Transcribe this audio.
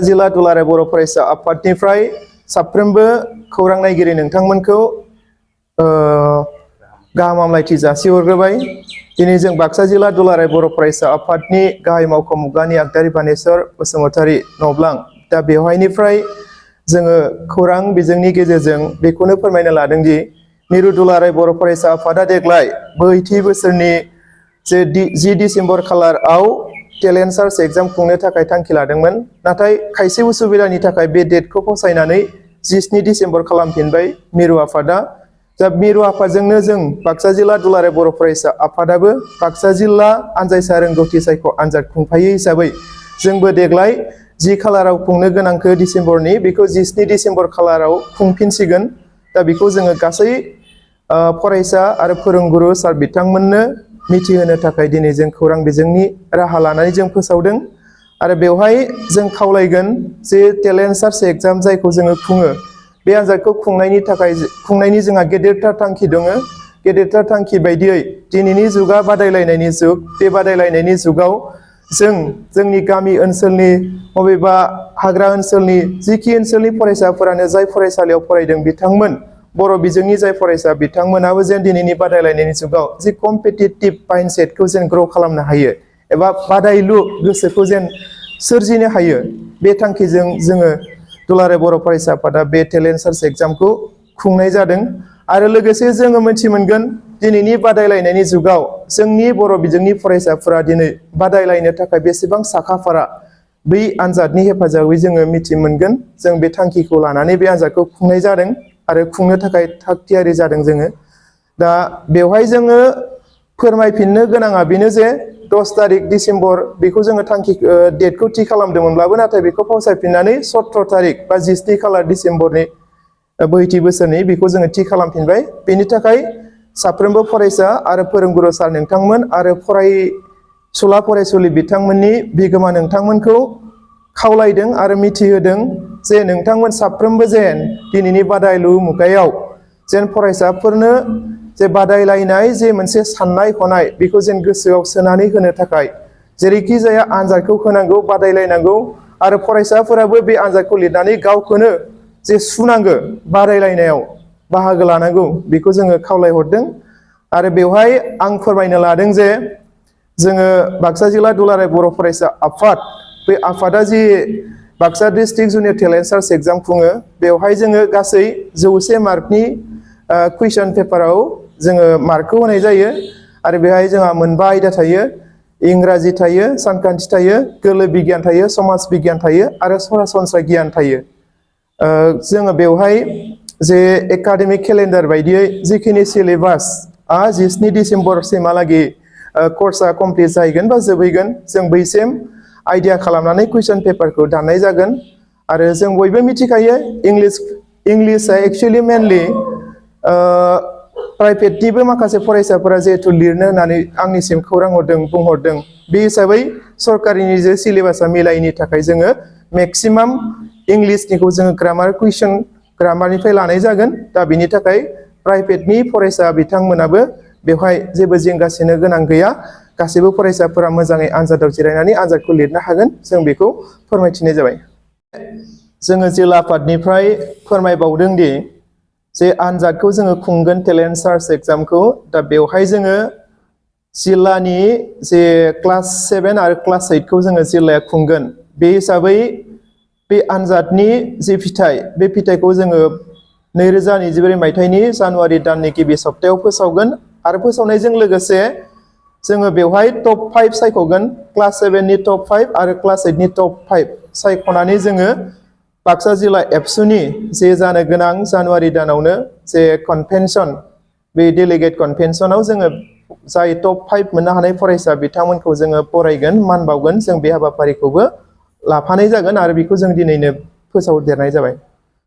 जिल्ला दुलाराय बर' फरायसा आफादनिफ्राय साफ्रोमबो खौरां नायगिरि नोंथांमोनखौ गाहाम हामलायथि जासिहरग्रोबाय। दिनै जों बाक्सा जिल्ला दुलाराय बर' फरायसा आफादनि गाहाय मावख' मुगानि आगदारि बानेश्वर बसुमतारी नब्लां दा बेवहायनिफ्राय जोङो खौरां बिजोंनि गेजेरजों बेखौनो फोरमायनो लादों दि मिरु दुलाराय बर' फरायसा आफादा देग्लाय बैथि बोसोरनि 10 डिसेम्बर खालाराव टेलेन्ट सार्च एग्जाम खुंनो थाखाय थांखि लादोंमोन, नाथाय खायसे उसुबिदानि थाखाय बे डेटखौ फसायनानै 17 डिसेम्बर खालामफिनबाय मिरु आफादा। दा मिरु आफादजोंनो जों बाक्सा जिल्ला दुलाराय बर' फरायसा आफादाबो बाक्सा जिल्ला आनजायसा रोंगौथि सायख' आनजाद खुंफायो हिसाबै जोंबो देग्लाय 10 खालाराव खुंनो गोनांखौ डिसेम्बरनि बेखौ 17 डिसेम्बर खालाराव खुंफिनसिगोन। दा बेखौ जोङो गासै फरायसा आरो फोरोंगुरु सार बिथांमोननो मिथिहोनो थाखाय दिनै जों खौरां बिजोंनि राहा लानानै जों फोसावदों। आरो बेवहाय जों खावलायगोन जे टेलेन्ट सार्च एग्जाम जायखौ जोङो खुङो, बे आनजादखौ खुंनायनि जोंहा गेदेरथार थांखि दङ। गेदेरथार थांखि बायदियै दिनैनि जुगा बादायलायनायनि जुग। बे बादायलायनायनि जुगाव जोंनि गामि ओनसोलनि बबेबा हाग्रा ओनसोलनि जिखि ओनसोलनि फरायसाफोरानो जाय फरायसालियाव फरायदों बिथांमोन बर' बिजोंनि जाय फरायसा बिथांमोनाबो जेन दिनैनि बादायलायनायनि जुगाव जि कम्पिटिटिभ माइन्डसेटखौ जेन ग्र' खालामनो हायो एबा बादायलु गोसोखौ जेन सोरजिनो हायो, बे थांखिजों जोङो दुलाराय बर' फरायसा आफादा बे टेलेन्ट सार्च एग्जामखौ खुंनाय जादों। आरो लोगोसे जोङो मोनथि मोनगोन दिनैनि बादायलायनायनि जुगाव जोंनि बर' बिजोंनि फरायसाफोरा दिनै बादायलायनो थाखाय बेसेबां साखाफारा, बै आनजादनि हेफाजाबै जोङो मिथि मोनगोन। जों बे थांखिखौ लानानै बे आनजादखौ खुंनाय जादों आरो खुंनो थाखाय थाग थियारि जादों जोङो। दा बेवहाय जोङो फोरमायफिननो गोनाङा बेनो जे 10 तारिख डिसेम्बर बेखौ जोङो डेटखौ थि खालामदोंमोनब्लाबो नाथाय बेखौ फावसायफिननानै 17 तारिख बा 17 खालार डिसेम्बरनि बैथि बोसोरनि बेखौ जोङो थि खालामफिनबाय। बेनि थाखाय साफ्रोमबो फरायसा आरो फोरोंगुरु सार नोंथांमोन आरो फरायसुला फरायसुलि बिथांमोननि बिगोमा नोंथांमोनखौ खावलायदों आरो मिथिहोदों जे नोंथांमोन साफ्रोमबो जेन दिनैनि बादायलु मुगायाव जेन फरायसाफोरनो जे बादायलायनाय जे मोनसे साननाय हनाय बेखौ जेन गोसोआव सोनानै होनो थाखाय जेरैखि जाया आनजादखौ होनांगौ, बादायलायनांगौ आरो फरायसाफोराबो बे आनजादखौ लिरनानै गावखौनो जे सुनांगौ, बादायलायनायाव बाहागो लानांगौ, बेखौ जोङो खावलायहरदों। आरो बेवहाय आं फोरमायनो लादों जे जोङो बाक्सा जिल्ला दुलाराय बर' फरायसा आफाद, बे आफादा जि Baksa district junior talent search exam खुङो, बेवहाय जोङो गासै 100 मार्कनि कुइसन पेपाराव जोङो मार्कखौ होनाय जायो। आरो बेहाय जोंहा मोनबा आयदा थायो, इंराजि थायो, सानखान्थि थायो, गोरलै बिगियान थायो, समाज बिगियान थायो आरो सरासनस्रा गियान थायो। जोङो बेवहाय जे एकाडेमिक केलेन्डार बायदियै जिखिनि सिलेबासआ 17 डिसेम्बरसिमहालागै कर्सआ कमप्लिट जाहैगोन बा जोबहैगोन, जों बैसिम आइडिया खालामनानै कुइसन पेपारखौ दाननाय जागोन। आरो जों बयबो मिथिखायो इंलिसआ एक्सुवेलि मेनलि प्राइभेटनिबो माखासे फरायसाफोरा जिहेथु लिरनो होननानै आंनिसिम खौरां बुंहरदों, बे हिसाबै सरकारिनि जे सिलेबासआ मिलायैनि थाखाय जोङो मेक्सिमाम इंलिसनिखौ जोङो ग्रामार कुइसन ग्रामारनिफ्राय लानाय जागोन। दा बिनि थाखाय प्राइभेटनि फरायसा बिथांमोनाबो बेवहाय जेबो जिंगासिनो गोनां गैया। गासैबो फरायसाफोरा मोजाङै आनजादाव जिरायनानै आनजादखौ लिरनो हागोन, जों बेखौ फोरमायथिनाय जाबाय। जोङो जिल्ला आफादनिफ्राय फोरमायबावदों दि जे आनजादखौ जोङो खुंगोन टेलेन्ट सार्च एग्जामखौ, दा बेवहाय जोङो जिल्लानि जे क्लास 7 आरो क्लास 8खौ जोङो जिल्लाया खुंगोन। बे हिसाबै बे आनजादनि जे फिथाइ, बे फिथाइखौ जोङो 2024 मायथाइनि जानुवारि दाननि गिबि सप्तायाव फोसावगोन। आरो फोसावनायजों लोगोसे जोङो बेवहाय टप 5 सायख'गोन, क्लास 7नि टप 5 आरो क्लास 8नि टप 5 सायख'नानै जोङो बाक्सा जिल्ला एबसुनि जे जानो गोनां जानुवारि दानावनो जे कनभेनसन, बे डेलिगेट कनभेनसनाव जोङो जाय टप 5 मोननो हानाय फरायसा बिथांमोनखौ जोङो बरायगोन, मान बावगोन। जों बे हाबाफारिखौबो लाफानाय जागोन आरो बेखौ जों दिनैनो फोसावदेरनाय जाबाय।